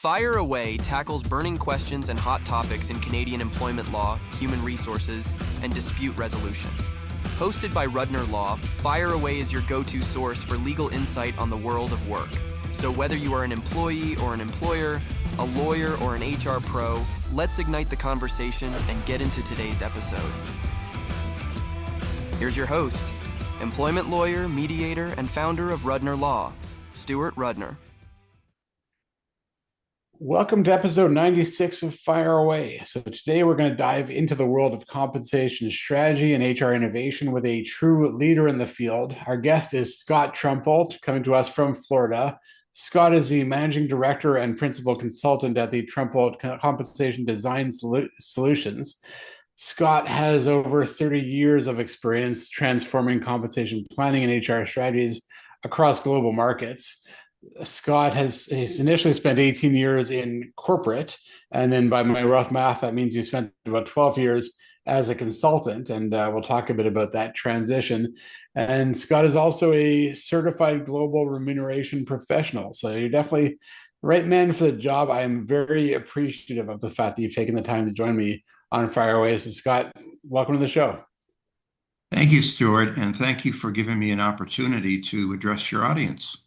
Fire Away tackles burning questions and hot topics in Canadian employment law, human resources, and dispute resolution. Hosted by Rudner Law, Fire Away is your go-to source for legal insight on the world of work. So whether you are an employee or an employer, a lawyer or an HR pro, let's ignite the conversation and get into today's episode. Here's your host, employment lawyer, mediator, and founder of Rudner Law, Stuart Rudner. Welcome to episode 96 of Fire Away. So today we're going to dive into the world of compensation strategy and HR innovation with a true leader in the field. Our guest is Scott Trumpolt, coming to us from Florida. Scott is the managing director and principal consultant at the Trumpolt Compensation Design Solutions. Scott has over 30 years of experience transforming compensation planning and HR strategies across global markets. Scott has initially spent 18 years in corporate, and then by my rough math, that means you spent about 12 years as a consultant, and we'll talk a bit about that transition. And Scott is also a certified global remuneration professional, so you're definitely the right man for the job. I am very appreciative of the fact that you've taken the time to join me on Fire Away. So Scott, welcome to the show. Thank you, Stuart, and thank you for giving me an opportunity to address your audience.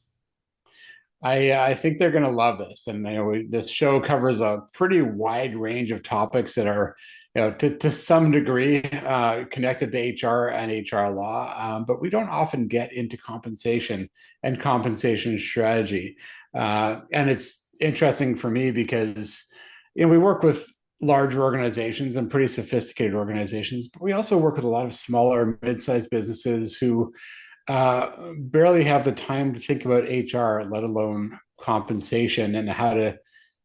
I think they're going to love this, and this show covers a pretty wide range of topics that are, to some degree connected to HR and HR law, but we don't often get into compensation and compensation strategy, and it's interesting for me because we work with larger organizations and pretty sophisticated organizations, but we also work with a lot of smaller, mid-sized businesses who barely have the time to think about HR, let alone compensation and how to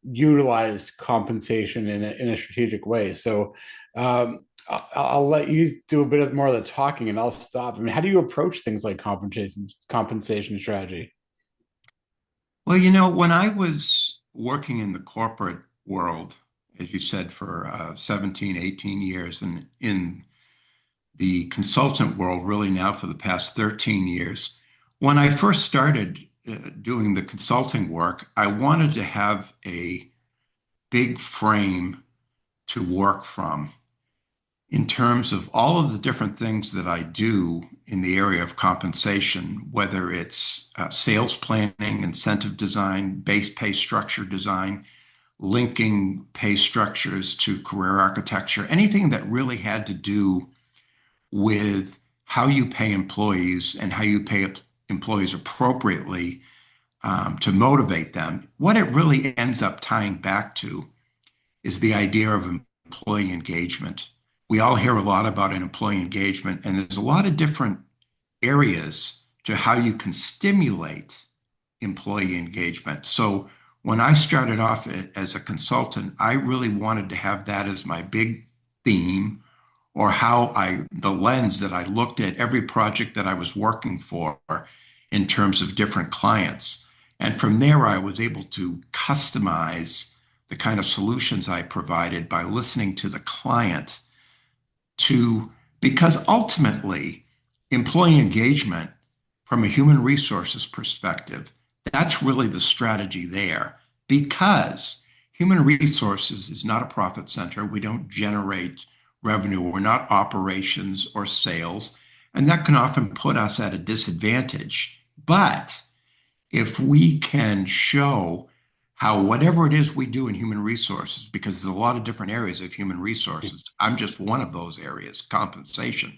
utilize compensation in a strategic way. So I'll let you do a bit more of the talking and I'll stop. I mean, how do you approach things like compensation strategy? Well, when I was working in the corporate world, as you said, for 17, 18 years, and in the consultant world really now for the past 13 years. When I first started doing the consulting work, I wanted to have a big frame to work from in terms of all of the different things that I do in the area of compensation, whether it's sales planning, incentive design, base pay structure design, linking pay structures to career architecture, anything that really had to do with how you pay employees and how you pay employees appropriately to motivate them. What it really ends up tying back to is the idea of employee engagement. We all hear a lot about an employee engagement, and there's a lot of different areas to how you can stimulate employee engagement. So when I started off as a consultant, I really wanted to have that as my big theme, or the lens that I looked at every project that I was working for in terms of different clients. And from there, I was able to customize the kind of solutions I provided by listening to the client because ultimately, employee engagement from a human resources perspective, that's really the strategy there, because human resources is not a profit center. We don't generate revenue. We're not operations or sales, and that can often put us at a disadvantage. But if we can show how whatever it is we do in human resources, because there's a lot of different areas of human resources, I'm just one of those areas, compensation.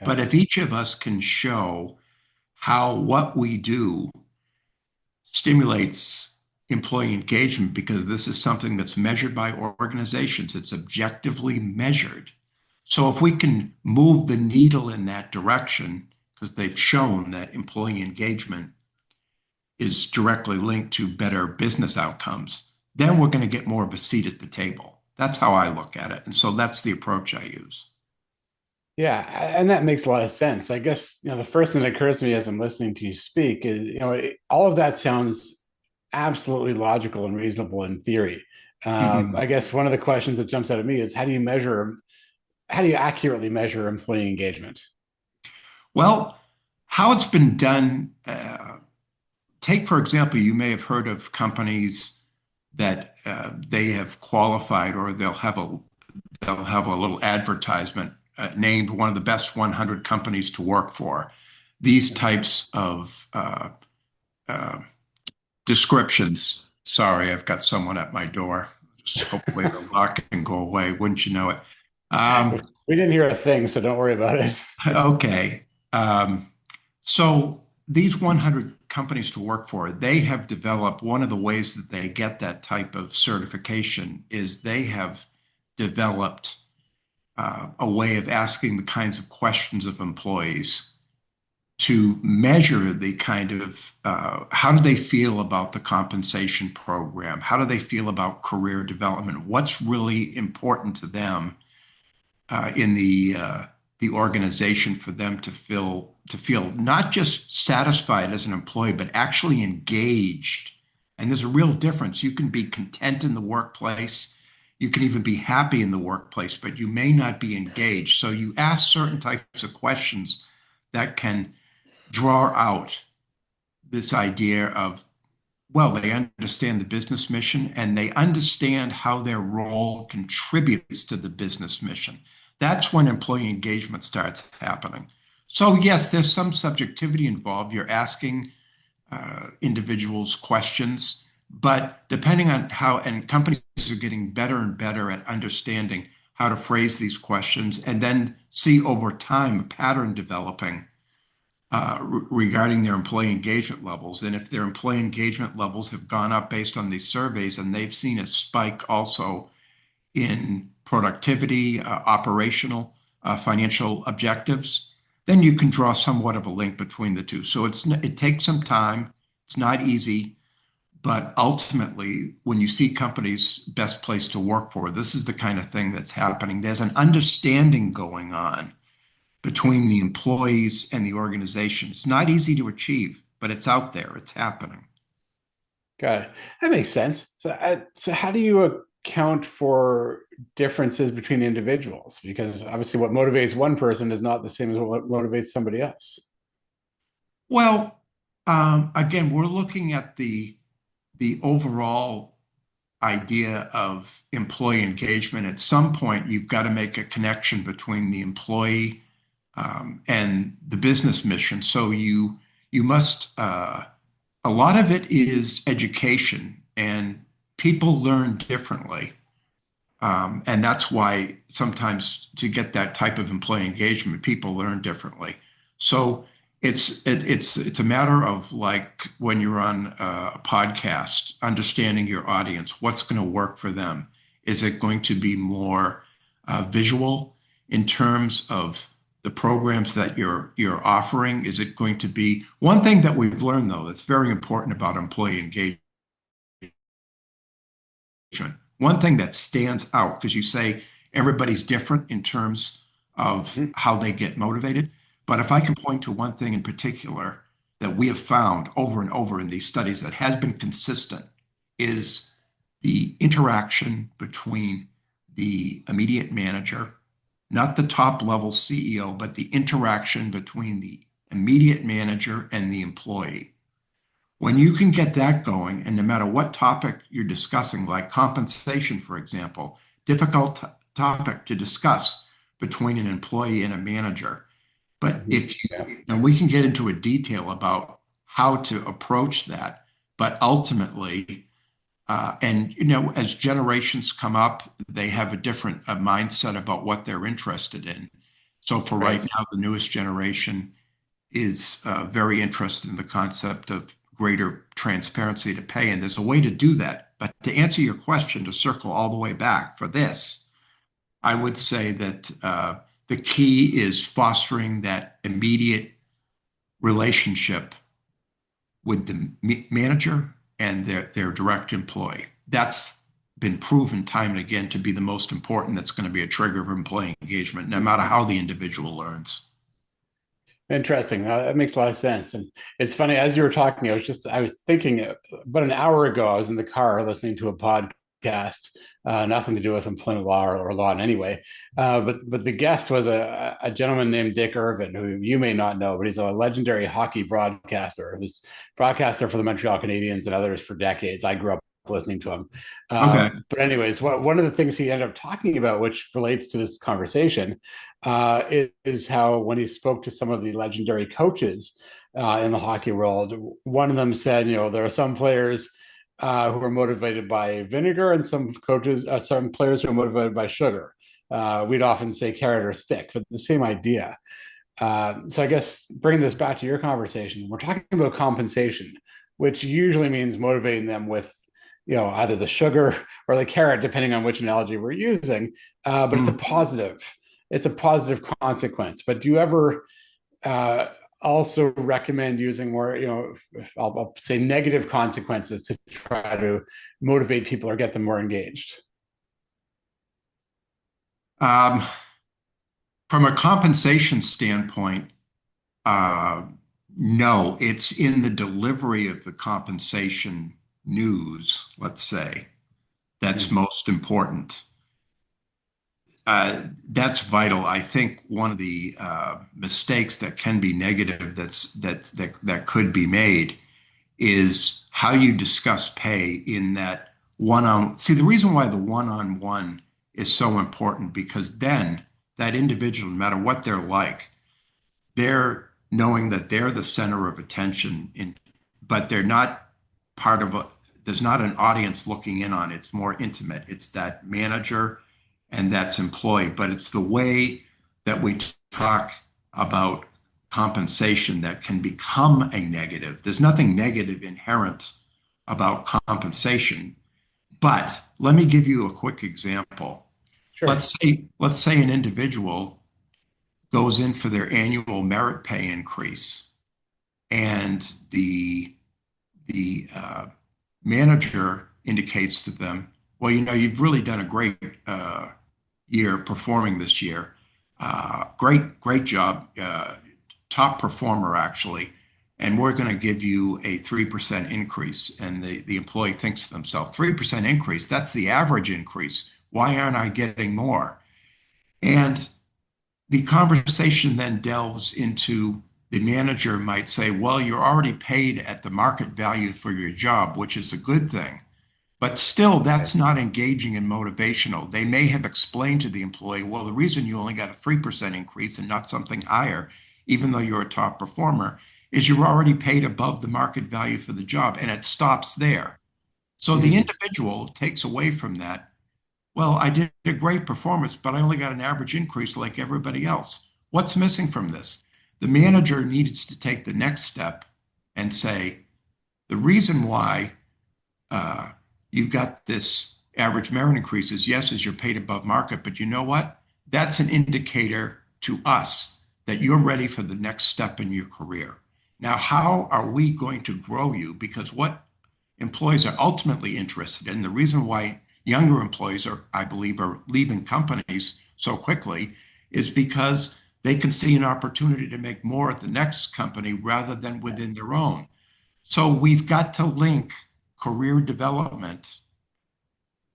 But if each of us can show how what we do stimulates employee engagement, because this is something that's measured by organizations, it's objectively measured. So if we can move the needle in that direction, because they've shown that employee engagement is directly linked to better business outcomes, then we're going to get more of a seat at the table. That's how I look at it. And so that's the approach I use. Yeah, and that makes a lot of sense. I guess, the first thing that occurs to me as I'm listening to you speak is, all of that sounds absolutely logical and reasonable in theory. I guess one of the questions that jumps out at me is how do you accurately measure employee engagement? Well, how it's been done, take, for example, you may have heard of companies that they have qualified, or they'll have a little advertisement named one of the best 100 companies to work for. These types of uh, descriptions. Sorry, I've got someone at my door. Just hopefully the lock can go away. Wouldn't you know it? Um, We didn't hear a thing, so don't worry about it. okay. So these 100 companies to work for, they have developed one of the ways that they get that type of certification is they have developed a way of asking the kinds of questions of employees to measure the kind of how do they feel about the compensation program? How do they feel about career development? What's really important to them in the organization for them to feel not just satisfied as an employee, but actually engaged. And there's a real difference. You can be content in the workplace. You can even be happy in the workplace, but you may not be engaged. So you ask certain types of questions that can draw out this idea of, well, they understand the business mission and they understand how their role contributes to the business mission. That's when employee engagement starts happening. So, yes, there's some subjectivity involved. You're asking individuals questions, but depending on how, and companies are getting better and better at understanding how to phrase these questions and then see over time a pattern developing regarding their employee engagement levels. And if their employee engagement levels have gone up based on these surveys, and they've seen a spike also in productivity, operational, financial objectives, then you can draw somewhat of a link between the two. So it takes some time. It's not easy, but ultimately, when you see companies best place to work for, this is the kind of thing that's happening. There's an understanding going on between the employees and the organization. It's not easy to achieve, but it's out there. It's happening. Got it. That makes sense. So how do you account for differences between individuals? Because obviously, what motivates one person is not the same as what motivates somebody else. Well, again, we're looking at the overall idea of employee engagement. At some point, you've got to make a connection between the employee and the business mission. So you must. A lot of it is education, and people learn differently. And that's why sometimes to get that type of employee engagement, people learn differently. So it's a matter of like when you're on a podcast, understanding your audience, what's going to work for them. Is it going to be more visual in terms of the programs that you're offering? Is it going to be one thing that we've learned though that's very important about employee engagement? One thing that stands out, because you say everybody's different in terms of Mhm. how they get motivated. But if I can point to one thing in particular that we have found over and over in these studies that has been consistent is the interaction between the immediate manager, not the top level CEO, but the interaction between the immediate manager and the employee. When you can get that going, and no matter what topic you're discussing, like compensation, for example, difficult topic to discuss between an employee and a manager. But Mhm. if Yeah. you, and we can get into a detail about how to approach that, but ultimately, and as generations come up, they have a different mindset about what they're interested in. So for right Right. now, the newest generation is very interested in the concept of greater transparency to pay. And there's a way to do that. But to answer your question, to circle all the way back for this, I would say that the key is fostering that immediate relationship with the manager and their direct employee. That's been proven time and again to be the most important. That's going to be a trigger of employee engagement, no matter how the individual learns. Interesting. That makes a lot of sense. And it's funny, as you were talking, I was thinking about an hour ago, I was in the car listening to a podcast, nothing to do with employment law or law in any way. But the guest was a gentleman named Dick Irvin, who you may not know, but he's a legendary hockey broadcaster. He was broadcaster for the Montreal Canadiens and others for decades. I grew up listening to him. Okay. But anyways, one of the things he ended up talking about, which relates to this conversation, is how when he spoke to some of the legendary coaches in the hockey world, one of them said, there are some players who are motivated by vinegar, and some players who are motivated by sugar. We'd often say carrot or stick, but the same idea. So I guess bringing this back to your conversation, we're talking about compensation, which usually means motivating them with, either the sugar or the carrot, depending on which analogy we're using. But it's a Mm. positive. It's a positive consequence. But do you ever also recommend using more, I'll say negative consequences to try to motivate people or get them more engaged? Um, from a compensation standpoint, uh, no, it's in the delivery of the compensation news, let's say, that's Mm. most important. That's vital. I think one of the mistakes that can be negative that could be made is how you discuss pay in that one-on. See, the reason why the one-on-one is so important because then that individual, no matter what they're like, they're knowing that they're the center of attention but they're not part of there's not an audience looking in on it. It's more intimate. It's that manager and that's employee, but it's the way that we talk about compensation that can become a negative. There's nothing negative inherent about compensation, but let me give you a quick example. Sure. Let's say an individual goes in for their annual merit pay increase, and the manager indicates to them, "Well, you've really done a great year performing this year. Great job, top performer actually, and we're going to give you a 3% increase." And the employee thinks to themselves, 3% increase, that's the average increase. Why aren't I getting more? And the conversation then delves into the manager might say, well, you're already paid at the market value for your job, which is a good thing. But still, that's not engaging and motivational. They may have explained to the employee, well, the reason you only got a 3% increase and not something higher, even though you're a top performer, is you're already paid above the market value for the job. And it stops there. So the Mm. individual takes away from that, well, I did a great performance, but I only got an average increase like everybody else. What's missing from this? The manager needs to take the next step and say, the reason why uh, you've got this average merit increase is yes, as you're paid above market, but you know what? That's an indicator to us that you're ready for the next step in your career. Now, how are we going to grow you? Because what employees are ultimately interested in, the reason why younger employees are, I believe, are leaving companies so quickly is because they can see an opportunity to make more at the next company rather than within their own. So we've got to link career development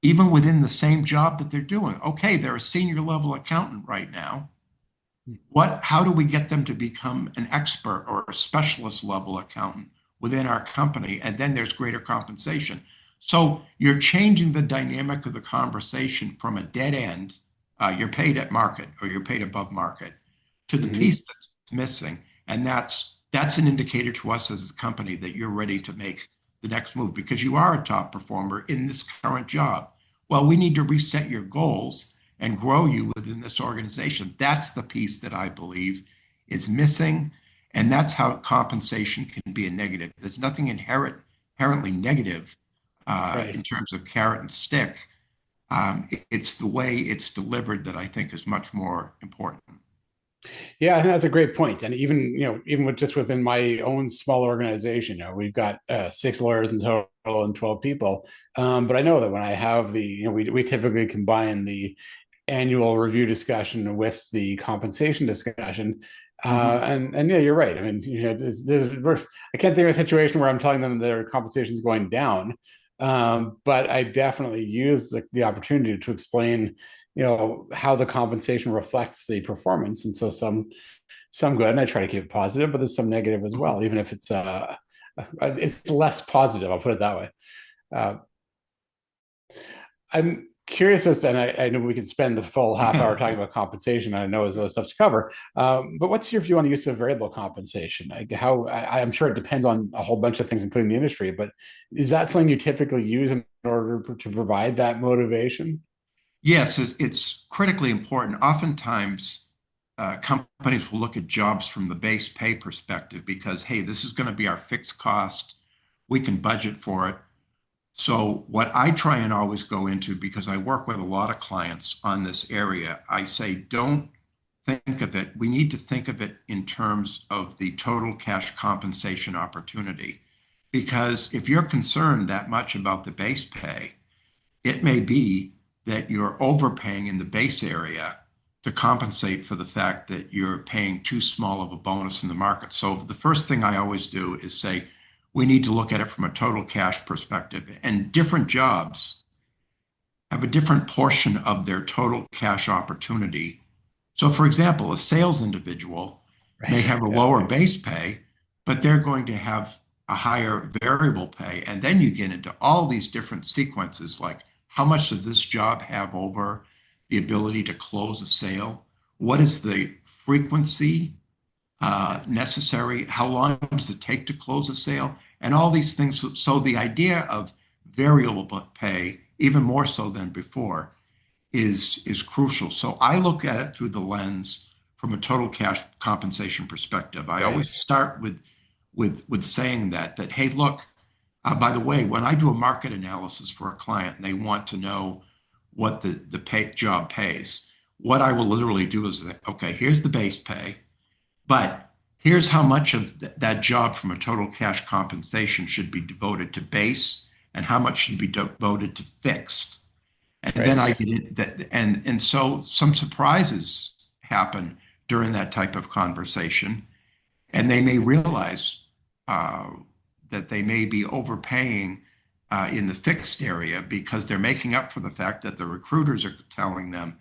even within the same job that they're doing. Okay, they're a senior level accountant right now. How do we get them to become an expert or a specialist level accountant within our company? And then there's greater compensation. So you're changing the dynamic of the conversation from a dead end, you're paid at market or you're paid above market, to the Hmm. piece that's missing. And that's an indicator to us as a company that you're ready to make the next move because you are a top performer in this current job. Well, we need to reset your goals and grow you within this organization. That's the piece that I believe is missing. And that's how compensation can be a negative. There's nothing inherently negative in Right. terms of carrot and stick. It's the way it's delivered that I think is much more important. Yeah, I think that's a great point. And even with just within my own small organization, we've got 6 lawyers in total and 12 people. But I know that when I have we typically combine the annual review discussion with the compensation discussion. Mhm. And yeah, you're right. I mean, I can't think of a situation where I'm telling them their compensation is going down. But I definitely use the opportunity to explain, how the compensation reflects the performance. And so some good, and I try to keep it positive, but there's some negative as well, even if it's less positive. I'll put it that way. Uh, I'm curious as to, and I know we could spend the full half hour talking about compensation. I know there's other stuff to cover, but what's your view on the use of variable compensation? Like I'm sure it depends on a whole bunch of things, including the industry. But is that something you typically use in order to provide that motivation? Yes, it's critically important. Oftentimes, companies will look at jobs from the base pay perspective because, hey, this is going to be our fixed cost. We can budget for it. So, what I try and always go into, because I work with a lot of clients on this area, I say, don't think of it. We need to think of it in terms of the total cash compensation opportunity. Because if you're concerned that much about the base pay, it may be that you're overpaying in the base area to compensate for the fact that you're paying too small of a bonus in the market. So the first thing I always do is say, we need to look at it from a total cash perspective. And different jobs have a different portion of their total cash opportunity. So, for example, a sales individual may Right. have a Yeah. lower base pay, but they're going to have a higher variable pay. And then you get into all these different sequences like how much does this job have over the ability to close a sale? What is the frequency necessary? How long does it take to close a sale? And all these things. So the idea of variable pay, even more so than before, is crucial. So I look at it through the lens from a total cash compensation perspective. I Right. always start with saying that hey, look, by the way, when I do a market analysis for a client and they want to know what the job pays, what I will literally do is okay, here's the base pay. But here's how much of that job from a total cash compensation should be devoted to base and how much should be devoted to fixed. And then Right. I get it that and so some surprises happen during that type of conversation, and they may realize uh, that they may be overpaying in the fixed area because they're making up for the fact that the recruiters are telling them,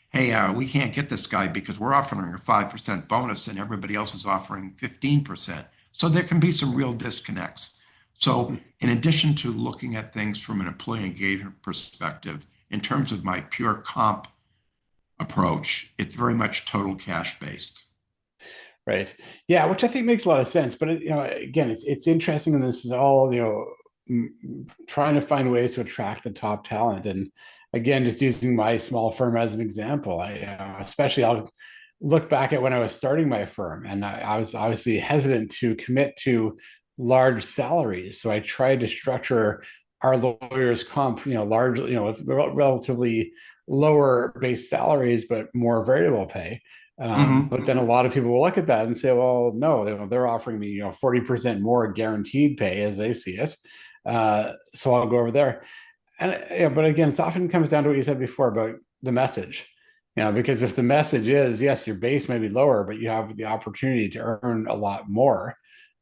hey, we can't get this guy because we're offering a 5% bonus and everybody else is offering 15%. So there can be some real disconnects. So, in addition to looking at things from an employee engagement perspective, in terms of my pure comp approach, it's very much total cash based. Right. Yeah, which I think makes a lot of sense. But again, it's interesting, and this is all trying to find ways to attract the top talent. And again, just using my small firm as an example, especially I'll look back at when I was starting my firm, and I was obviously hesitant to commit to large salaries, so I tried to structure our lawyers' comp, largely, with relatively lower base salaries but more variable pay. Hmm. But then a lot of people will look at that and say, well, no, they're offering me, 40% more guaranteed pay as they see it. So I'll go over there. And yeah, but again, it often comes down to what you said before about the message. Because if the message is, yes, your base may be lower, but you have the opportunity to earn a lot more,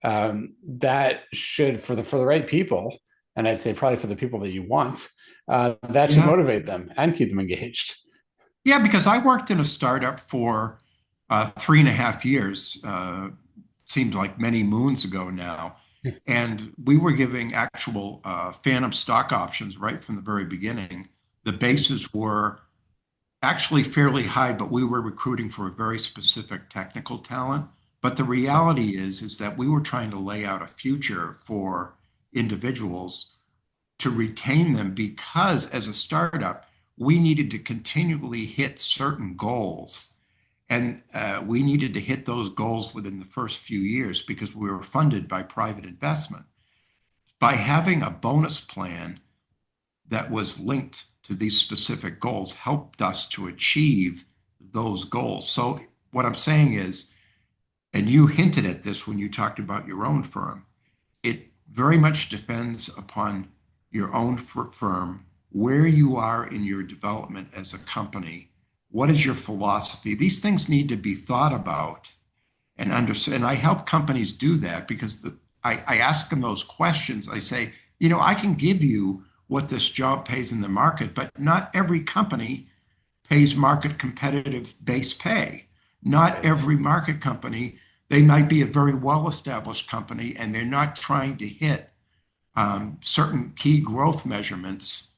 that should, for the right people, and I'd say probably for the people that you want, that should Yeah. motivate them and keep them engaged. Yeah, because I worked in a startup for 3.5 years. Seems like many moons ago now. And we were giving actual phantom stock options right from the very beginning. The bases were actually fairly high, but we were recruiting for a very specific technical talent. But the reality is that we were trying to lay out a future for individuals to retain them because as a startup, we needed to continually hit certain goals. And we needed to hit those goals within the first few years because we were funded by private investment. By having a bonus plan that was linked to these specific goals helped us to achieve those goals. So, what I'm saying is, and you hinted at this when you talked about your own firm, it very much depends upon your own firm, where you are in your development as a company. What is your philosophy? These things need to be thought about and understand. And I help companies do that because I ask them those questions. I say, I can give you what this job pays in the market, but not every company pays market competitive base pay. Not Right. every market company, they might be a very well established company and they're not trying to hit certain key growth measurements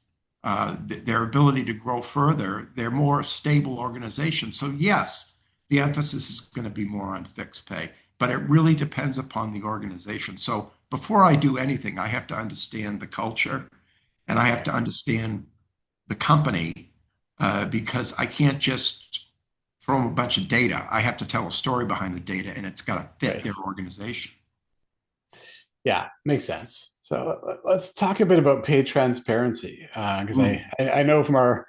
their ability to grow further, they're more stable organizations. So yes, the emphasis is going to be more on fixed pay, but it really depends upon the organization. So before I do anything, I have to understand the culture and I have to understand the company because I can't just throw them a bunch of data. I have to tell a story behind the data and it's got to fit Right. their organization. Yeah, makes sense. So let's talk a bit about pay transparency, because Ooh, I know from our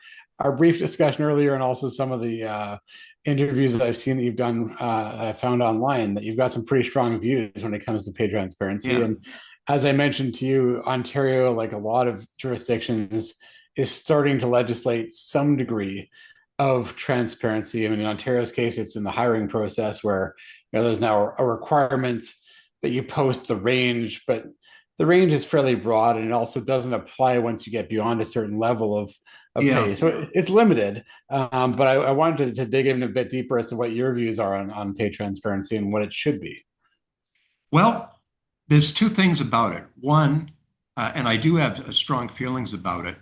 brief discussion earlier, and also some of the interviews that I've seen that you've done, I found online that you've got some pretty strong views when it comes to pay transparency. yeah. And as I mentioned to you, Ontario, like a lot of jurisdictions, is starting to legislate some degree of transparency. I mean, in Ontario's case, it's in the hiring process where there's now a requirement that you post the range, but the range is fairly broad and it also doesn't apply once you get beyond a certain level of Yeah. pay. So it's limited. But I wanted to dig in a bit deeper as to what your views are on pay transparency and what it should be. Well, there's two things about it. One, and I do have strong feelings about it.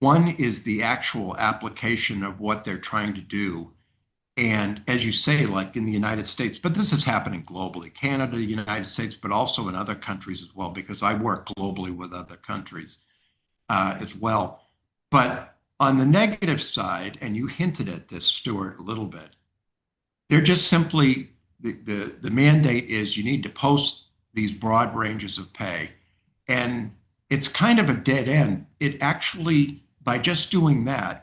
One is the actual application of what they're trying to do. And as you say, like in the United States, but this is happening globally, Canada, the United States, but also in other countries as well, because I work globally with other countries as well. But on the negative side, and you hinted at this, Stuart, a little bit, they're just simply the mandate is you need to post these broad ranges of pay. And it's kind of a dead end. It actually, by just doing that,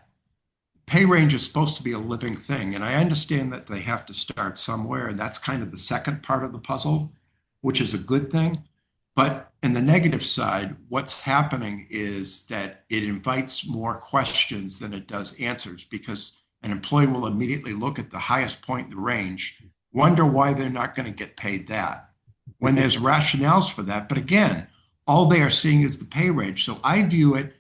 pay range is supposed to be a living thing. And I understand that they have to start somewhere. And that's kind of the second part of the puzzle, which is a good thing. But in the negative side, what's happening is that it invites more questions than it does answers because an employee will immediately look at the highest point in the range, wonder why they're not going to get paid that when there's rationales for that. But again, all they are seeing is the pay range. So I view it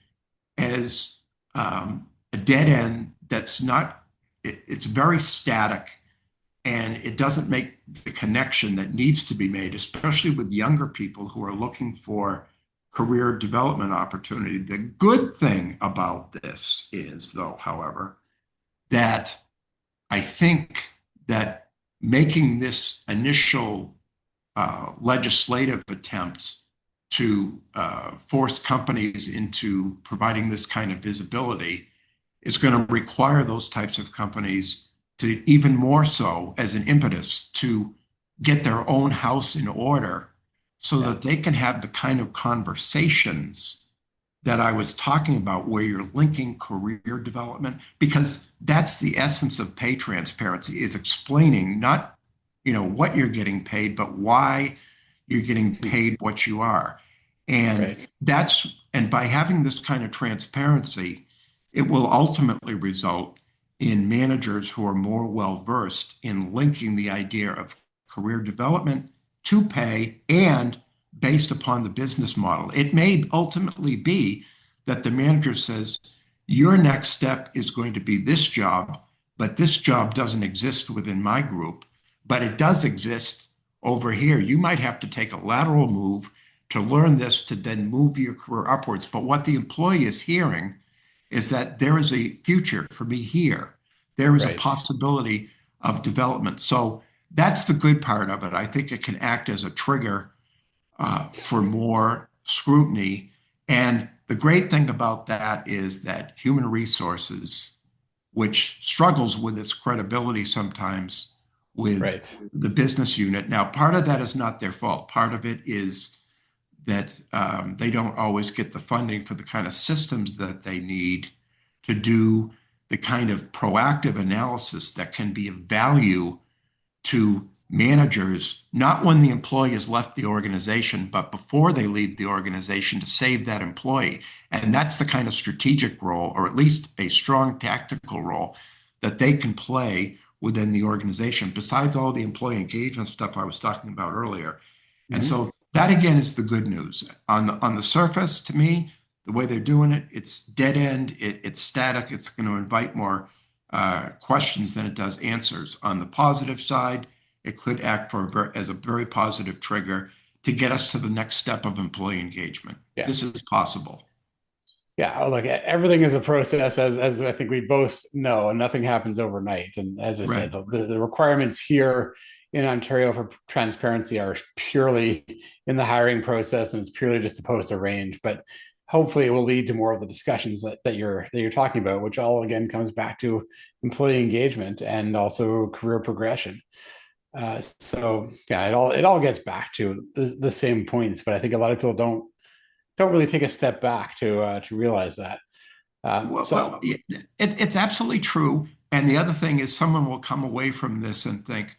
as a dead end that's not, it's very static and it doesn't make the connection that needs to be made, especially with younger people who are looking for career development opportunity. The good thing about this is, though, however, that I think that making this initial legislative attempt to force companies into providing this kind of visibility is going to require those types of companies to even more so as an impetus to get their own house in order so Yeah. that they can have the kind of conversations that I was talking about where you're linking career development because that's the essence of pay transparency is explaining not what you're getting paid but why you're getting paid what you are and Right. and by having this kind of transparency it will ultimately result in managers who are more well versed in linking the idea of career development to pay and based upon the business model. It may ultimately be that the manager says, your next step is going to be this job, but this job doesn't exist within my group, but it does exist over here. You might have to take a lateral move to learn this to then move your career upwards. But what the employee is hearing is that there is a future for me here. There is a Right. possibility of development. So that's the good part of it. I think it can act as a trigger for more scrutiny. And the great thing about that is that human resources, which struggles with its credibility sometimes with Right. the business unit. Now, part of that is not their fault. Part of it is that they don't always get the funding for the kind of systems that they need to do the kind of proactive analysis that can be of value to managers, not when the employee has left the organization, but before they leave the organization to save that employee. And that's the kind of strategic role, or at least a strong tactical role that they can play within the organization, besides all the employee engagement stuff I was talking about earlier. And Mhm. so that again is the good news. On the surface, to me, the way they're doing it, it's dead end, it's static, it's going to invite more questions than it does answers. On the positive side, it could act as a very positive trigger to get us to the next step of employee engagement. Yeah. This is possible. Yeah, look, everything is a process, as I think we both know, and nothing happens overnight. And as I said, Right. the requirements here in Ontario for transparency are purely in the hiring process, and it's purely just to post a range. But hopefully, it will lead to more of the discussions that you're talking about, which all again comes back to employee engagement and also career progression. So yeah, it all gets back to the same points, but I think a lot of people don't really take a step back to realize that. Well, it's absolutely true. And the other thing is, someone will come away from this and think,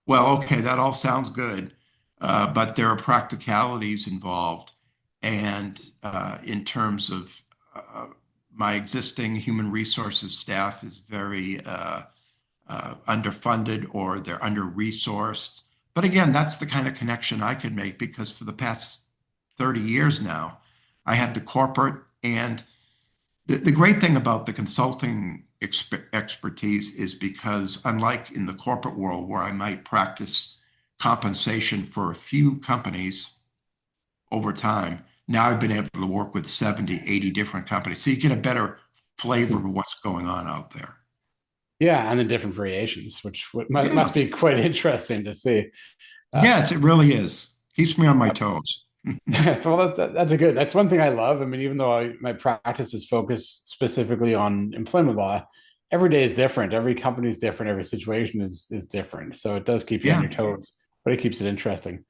well, okay, that all sounds good, but there are practicalities involved. And in terms of my existing human resources staff is very underfunded or they're under-resourced. But again, that's the kind of connection I could make because for the past 30 years now, I had the corporate and the great thing about the consulting expertise is because, unlike in the corporate world where I might practice compensation for a few companies over time, now I've been able to work with 70, 80 different companies. So you get a better flavor of what's going on out there. yeah, and the different variations, which must Yeah. be quite interesting to see. Uh, Yes, it really is. Keeps me on my toes. well, that's one thing I love. I mean, even though my practice is focused specifically on employment law, every day is different. Every company is different. Every situation is different. So it does keep you on Yeah. your toes, but it keeps it interesting.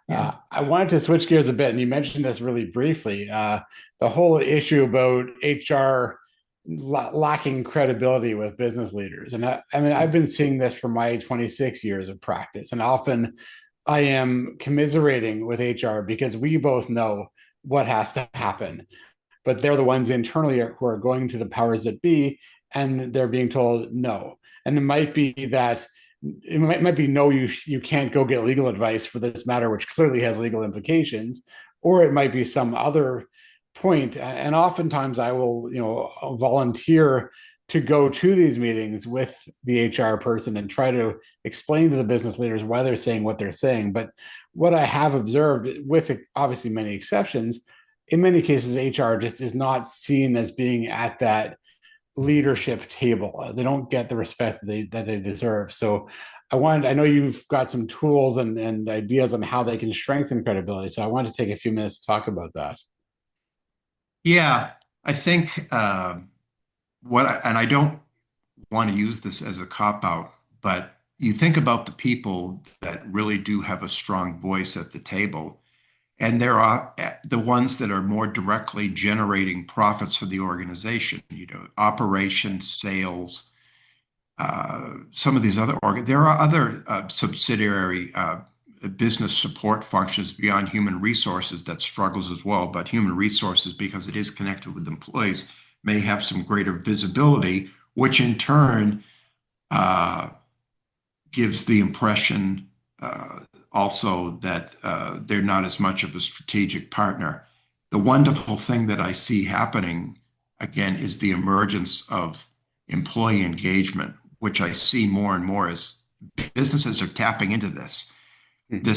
Yeah. I wanted to switch gears a bit, and you mentioned this really briefly. The whole issue about HR lacking credibility with business leaders, and I mean, I've been seeing this for my 26 years of practice, and often I am commiserating with HR because we both know what has to happen, but they're the ones internally who are going to the powers that be, and they're being told no. And it might be that it might be no, you can't go get legal advice for this matter, which clearly has legal implications, or it might be some other point. And oftentimes, I will volunteer to go to these meetings with the HR person and try to explain to the business leaders why they're saying what they're saying. But what I have observed, with obviously many exceptions, in many cases, HR just is not seen as being at that leadership table. They don't get the respect that they deserve. So I know you've got some tools and ideas on how they can strengthen credibility. So I want to take a few minutes to talk about that. Yeah. I think and I don't want to use this as a cop out, but you think about the people that really do have a strong voice at the table, and there are the ones that are more directly generating profits for the organization, operations, sales, some of these other there are other subsidiary business support functions beyond human resources that struggles as well. But human resources, because it is connected with employees, may have some greater visibility, which in turn uh, gives the impression also that they're not as much of a strategic partner. The wonderful thing that I see happening again is the emergence of employee engagement, which I see more and more as businesses are tapping into this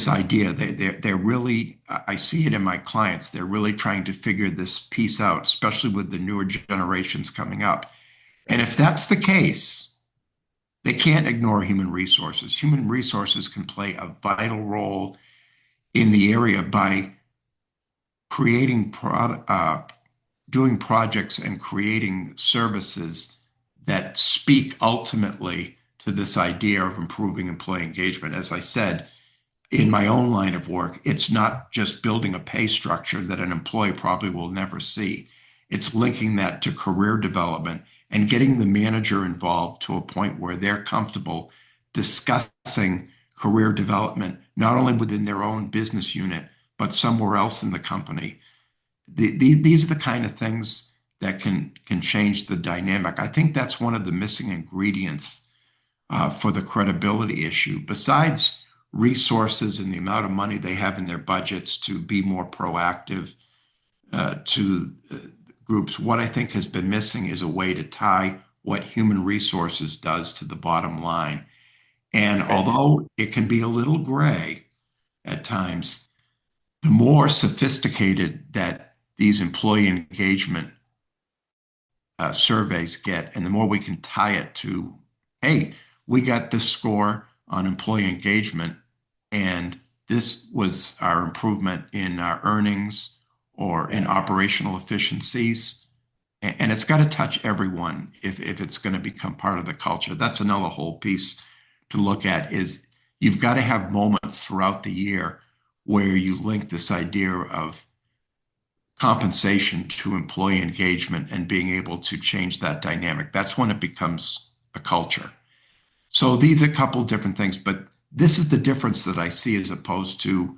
idea. They're really, I see it in my clients. They're really trying to figure this piece out, especially with the newer generations coming up. And if that's the case, they can't ignore human resources. Human resources can play a vital role in the area by creating doing projects and creating services that speak ultimately to this idea of improving employee engagement. As I said, in my own line of work, it's not just building a pay structure that an employee probably will never see. It's linking that to career development and getting the manager involved to a point where they're comfortable discussing career development, not only within their own business unit, but somewhere else in the company. These are the kind of things that can change the dynamic. I think that's one of the missing ingredients for the credibility issue. Besides resources and the amount of money they have in their budgets to be more proactive to groups, what I think has been missing is a way to tie what human resources does to the bottom line. And Right. although it can be a little gray at times, the more sophisticated that these employee engagement surveys get, and the more we can tie it to, hey, we got this score on employee engagement, and this was our improvement in our earnings or in Yeah. operational efficiencies. And it's got to touch everyone if it's going to become part of the culture. That's another whole piece to look at is you've got to have moments throughout the year where you link this idea of compensation to employee engagement and being able to change that dynamic. That's when it becomes a culture. So these are a couple different things, but this is the difference that I see as opposed to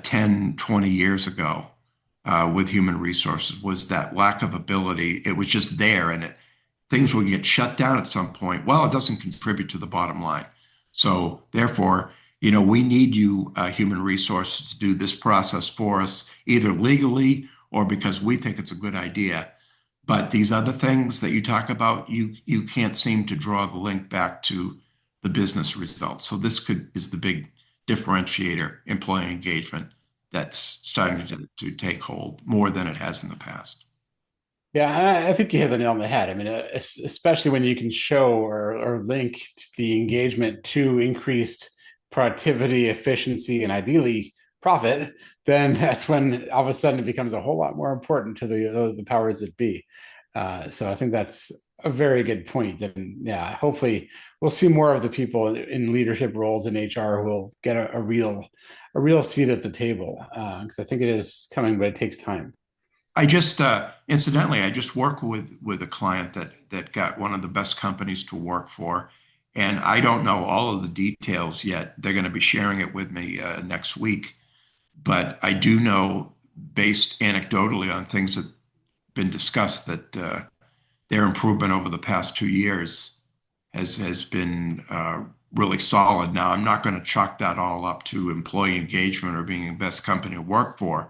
10, 20 years ago with human resources was that lack of ability. It was just there and things would get shut down at some point. Well, it doesn't contribute to the bottom line. So therefore, we need you, human resources, to do this process for us, either legally or because we think it's a good idea. But these other things that you talk about, you can't seem to draw the link back to the business results. So this is the big differentiator, employee engagement, that's starting to take hold more than it has in the past. Yeah, I think you hit the nail on the head. I mean, especially when you can show or link the engagement to increased productivity, efficiency, and ideally profit, then that's when all of a sudden it becomes a whole lot more important to the powers that be. So I think that's a very good point. And yeah, hopefully we'll see more of the people in leadership roles in HR who will get a real seat at the table. Because I think it is coming, but it takes time. I just incidentally, I just work with a client that got one of the best companies to work for, and I don't know all of the details yet. They're going to be sharing it with me next week, but I do know, based anecdotally on things that have been discussed, that their improvement over the past 2 years has been really solid. Now, I'm not going to chalk that all up to employee engagement or being the best company to work for,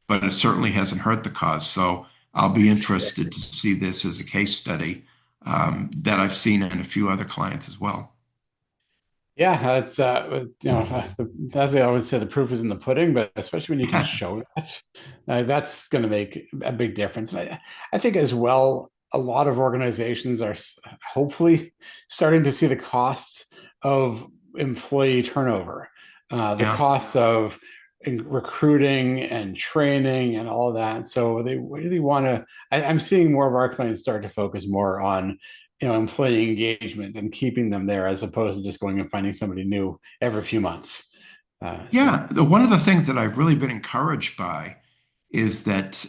but it certainly hasn't hurt the cause. So I'll be interested to see this as a case study that I've seen in a few other clients as well. Yeah, that's as I always say, the proof is in the pudding, but especially when you can show that, that's going to make a big difference. And I think as well, a lot of organizations are hopefully starting to see the costs of employee turnover, the Yeah. costs of recruiting and training and all of that. So they really want to. I'm seeing more of our clients start to focus more on employee engagement and keeping them there as opposed to just going and finding somebody new every few months. So Yeah. One of the things that I've really been encouraged by is that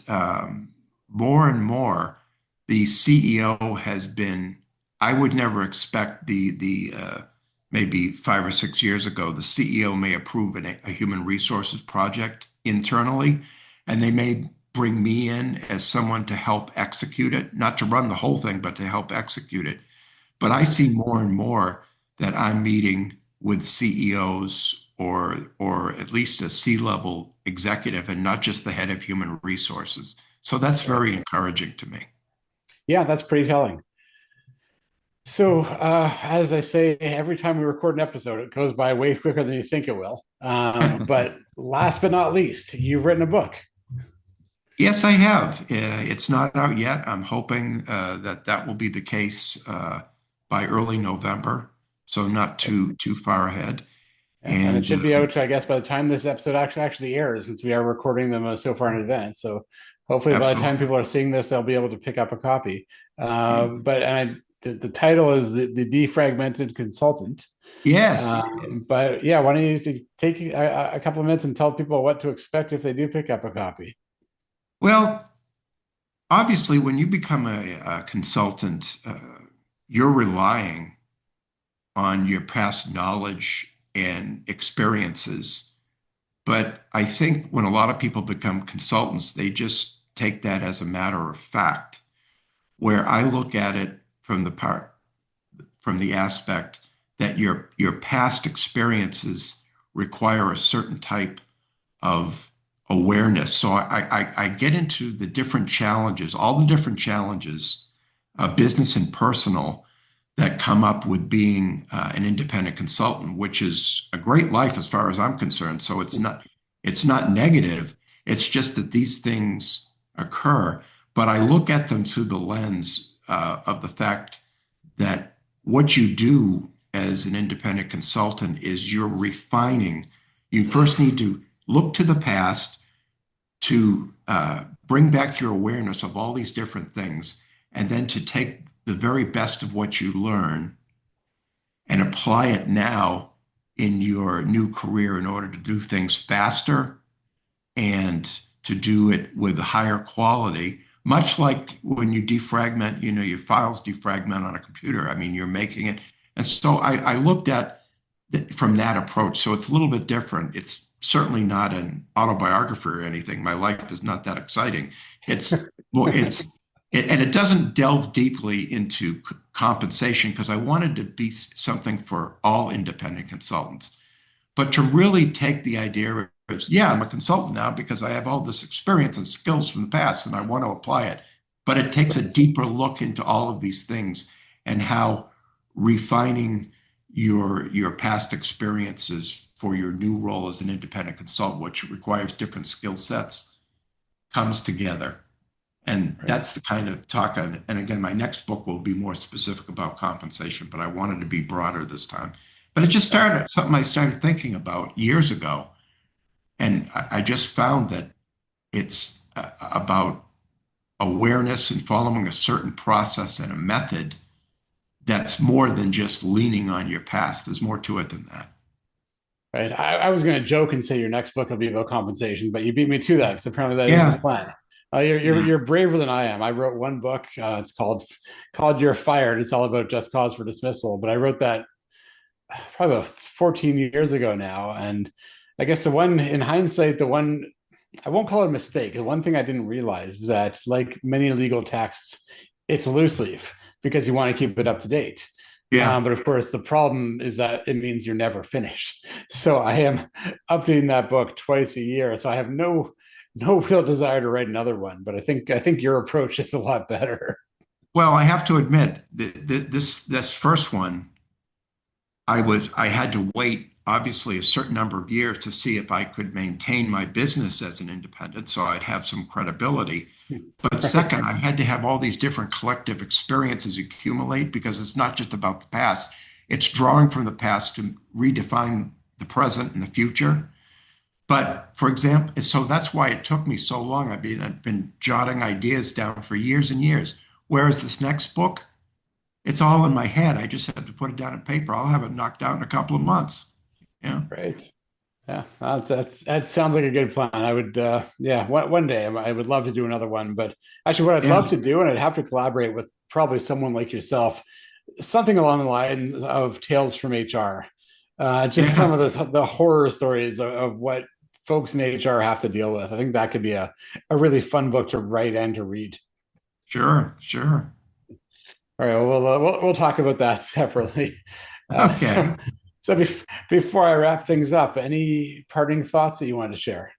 more and more the CEO has been, I would never expect the maybe 5 or 6 years ago, the CEO may approve a human resources project internally, and they may bring me in as someone to help execute it, not to run the whole thing, but to help execute it. But I see more and more that I'm meeting with CEOs or at least a C-level executive and not just the head of human resources. So that's very encouraging to me. yeah, that's pretty telling. So as I say, every time we record an episode, it goes by way quicker than you think it will. But last but not least, you've written a book. Yes, I have. It's not out yet. I'm hoping that will be the case by early November, so not too far ahead. Yeah, and it And should be out, I guess, by the time this episode actually airs, since we are recording them so far in advance. So hopefully, by the time absolutely. people are seeing this, they'll be able to pick up a copy. The title is the Defragmented Consultant. Yes, yes. But yeah, why don't you take a couple of minutes and tell people what to expect if they do pick up a copy? Well, obviously, when you become a consultant, you're relying on your past knowledge and experiences. But I think when a lot of people become consultants, they just take that as a matter of fact. Where I look at it from the aspect that your past experiences require a certain type of awareness. So I get into the different challenges, all the different challenges, business and personal, that come up with being an independent consultant, which is a great life as far as I'm concerned. So it's not negative. It's just that these things occur. but I look at them through the lens of the fact that what you do as an independent consultant is you're refining. You first need to look to the past to bring back your awareness of all these different things, and then to take the very best of what you learn and apply it now in your new career in order to do things faster and to do it with a higher quality, much like when you defragment, your files defragment on a computer. I mean, you're making it. And so I looked at it from that approach. So it's a little bit different. It's certainly not an autobiography or anything. My life is not that exciting. It's more, and it doesn't delve deeply into compensation because I wanted to be something for all independent consultants. But to really take the idea of, yeah, I'm a consultant now because I have all this experience and skills from the past and I want to apply it. But it takes a deeper look into all of these things and how refining your past experiences for your new role as an independent consultant, which requires different skill sets, comes together. And that's the kind of talk. And again, my next book will be more specific about compensation, but I wanted to be broader this time. But it just started something I started thinking about years ago. And I just found that it's about awareness and following a certain process and a method that's more than just leaning on your past. There's more to it than that. Right. I was going to joke and say your next book will be about compensation, but you beat me to that because apparently that is the Yeah. plan. You're braver than I am. I wrote one book. It's called You're Fired. It's all about just cause for dismissal. But I wrote that probably about 14 years ago now. And I guess the one in hindsight, the one I won't call it a mistake. The one thing I didn't realize is that, like many legal texts, it's a loose leaf because you want to keep it up to date. Yeah. But of course, the problem is that it means you're never finished. So I am updating that book twice a year. So I have no real desire to write another one. But I think your approach is a lot better. Well, I have to admit this first one, I had to wait obviously a certain number of years to see if I could maintain my business as an independent, so I'd have some credibility. But Right. second, I had to have all these different collective experiences accumulate because it's not just about the past. It's drawing from the past to redefine the present and the future. But for example, so that's why it took me so long. I've been jotting ideas down for years and years. Whereas this next book, it's all in my head. I just have to put it down on paper. I'll have it knocked out in a couple of months. Yeah. Right. Yeah, that sounds like a good plan. I would, yeah, one day I would love to do another one. But actually, what I'd Yeah. love to do, and I'd have to collaborate with probably someone like yourself, something along the lines of Tales from HR. Just some Yeah. of the horror stories of what folks in HR have to deal with. I think that could be a really fun book to write and to read. Sure. Sure. All right, well, we'll talk about that separately. Uh, Okay. so before I wrap things up, any parting thoughts that you want to share?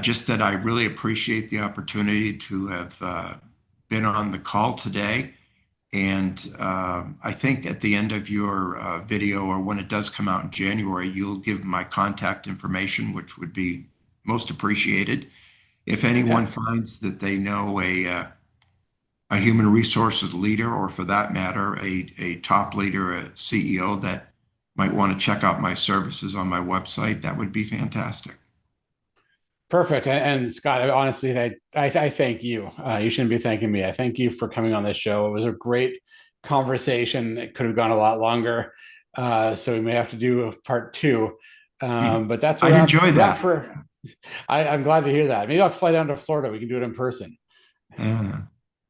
Just that I really appreciate the opportunity to have been on the call today. And I think at the end of your video, or when it does come out in January, you'll give my contact information, which would be most appreciated. If anyone Yeah. finds that they know a human resources leader, or for that matter, a top leader, a CEO that might want to check out my services on my website, that would be fantastic. Perfect. And Scott, honestly, I thank you. You shouldn't be thanking me. I thank you for coming on this show. It was a great conversation. It could have gone a lot longer. So we may have to do a part two. But that's a I'd enjoy wrap that. for. I'm glad to hear that. Maybe I'll fly down to Florida. We can do it in person. Yeah,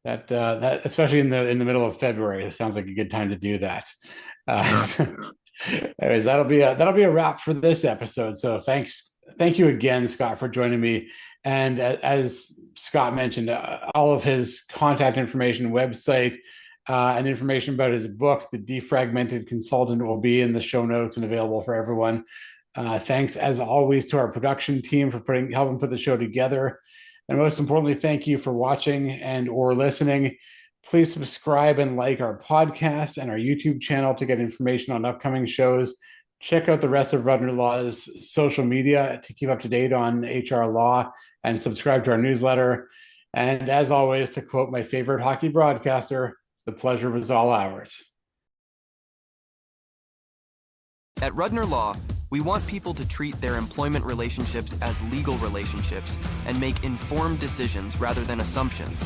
That especially in the middle of February, it sounds like a good time to do that. sure. So, anyways, that'll be a wrap for this episode. So thank you again, Scott, for joining me. And as Scott mentioned, all of his contact information, website, and information about his book, The Defragmented Consultant, will be in the show notes and available for everyone. Thanks as always to our production team for helping put the show together. And most importantly, thank you for watching and or listening. Please subscribe and like our podcast and our YouTube channel to get information on upcoming shows. Check out the rest of Rudner Law's social media to keep up to date on HR law and subscribe to our newsletter. And as always, to quote my favorite hockey broadcaster, the pleasure was all ours. At Rudner Law, we want people to treat their employment relationships as legal relationships and make informed decisions rather than assumptions.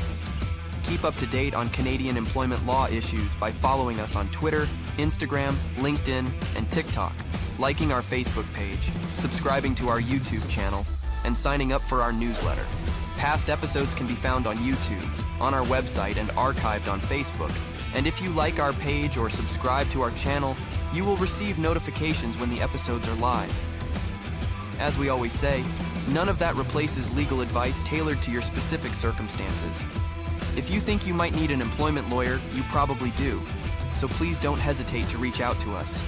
Keep up to date on Canadian employment law issues by following us on Twitter, Instagram, LinkedIn, and TikTok, liking our Facebook page, subscribing to our YouTube channel, and signing up for our newsletter. Past episodes can be found on YouTube, on our website, and archived on Facebook. And if you like our page or subscribe to our channel, you will receive notifications when the episodes are live. As we always say, none of that replaces legal advice tailored to your specific circumstances. If you think you might need an employment lawyer, you probably do. So please don't hesitate to reach out to us.